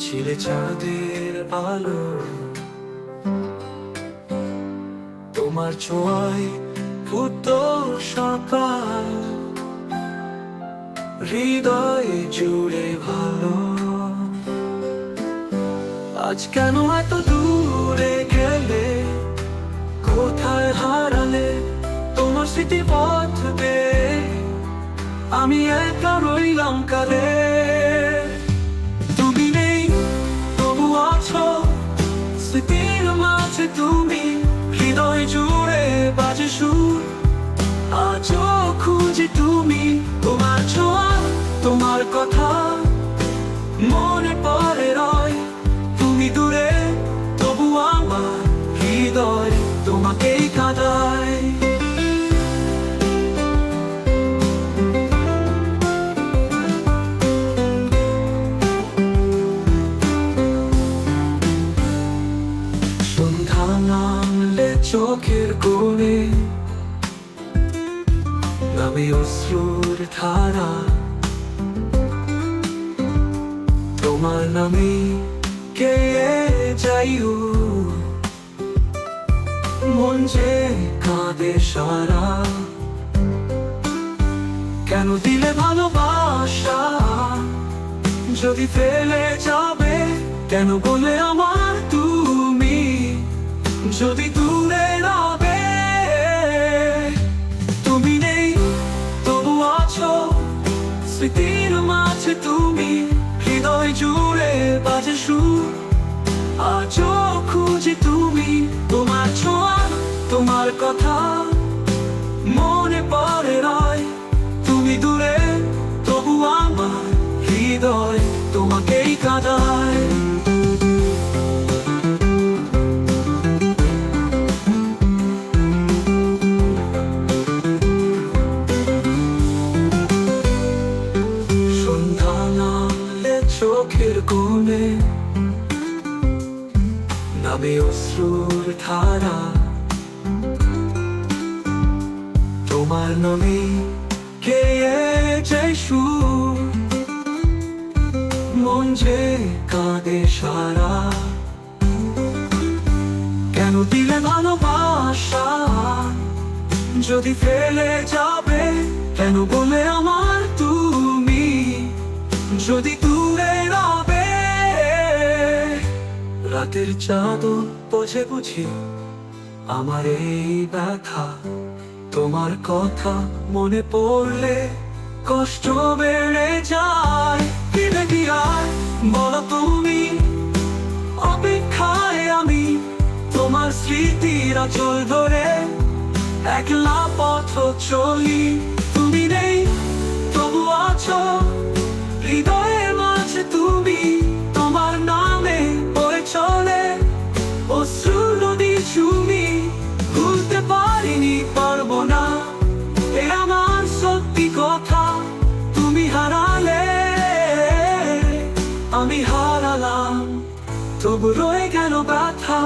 ছিলে চাঁদের আলো, তোমার ছোঁয়ায় ফুটতো সকাল, হৃদয়ে জুড়ে ভালো। আজ কেন এত দূরে গেলে, কোথায় হারালে তোমার স্মৃতি পথ পেয়ে? আমি একা রইলাম কালে। তুমি নেই তবু আছো স্মৃতির মাঝে, তুমি হৃদয় জুড়ে বাজে সুর। আজও খুঁজি তুমি, তোমার ছোঁয়া তোমার কথা মনে পড়ে রয়। তুমি দূরে তবু আমার হৃদয় তোমাকেই কাঁদায়। সন্ধ্যা নামলে চোখের কোণে নামে অশ্রুর ধারা, তোমার নামে গেয়ে যাইও মন যে কাঁদে সারা। কেন দিলে ভালোবাসা যদি ফেলে যাবে? কেন বলে আমার তুমি যদি দূরে রবে? তুমি নেই তবু আছো স্মৃতির মাঝে, তুমি হৃদয় জুড়ে বাজে সুর। আজও খুঁজি তুমি, তোমার ছোঁয়া তোমার কথা মনে পড়ে রয়। তুমি দূরে তবু আমার হৃদয় তোমাকেই কাঁদায়। সন্ধ্যা নামলে চোখের কোণে নামে অশ্রুর ধারা, তোমার নামে গেয়ে যায় সুর। মন যে কাঁদে সারা। কেন দিলে ভালোবাসা যদি ফেলে যাবে? কেন বলে আমার তুমি যদি দূরে রবে? রাতের চাদর বোঝে বুঝি আমার এই ব্যথা, তোমার কথা মনে পড়লে কষ্ট বেড়ে যায়। ফিরে দিয়ার বলো তুমি, অপেক্ষায় আমি তোমার স্মৃতির আঁচল ধরে একলা পথ চলি। তুমি নেই তবু আছো হৃদয়ের মাঝে, তুমি তোমার নামে বয়ে চলে অশ্রু নদী তুমি। ভুলতে পারিনি পারবো না, এ আমার সত্যি কথা। তুমি হারালে আমি হারালাম, তবু রয়ে গেল ব্যথা।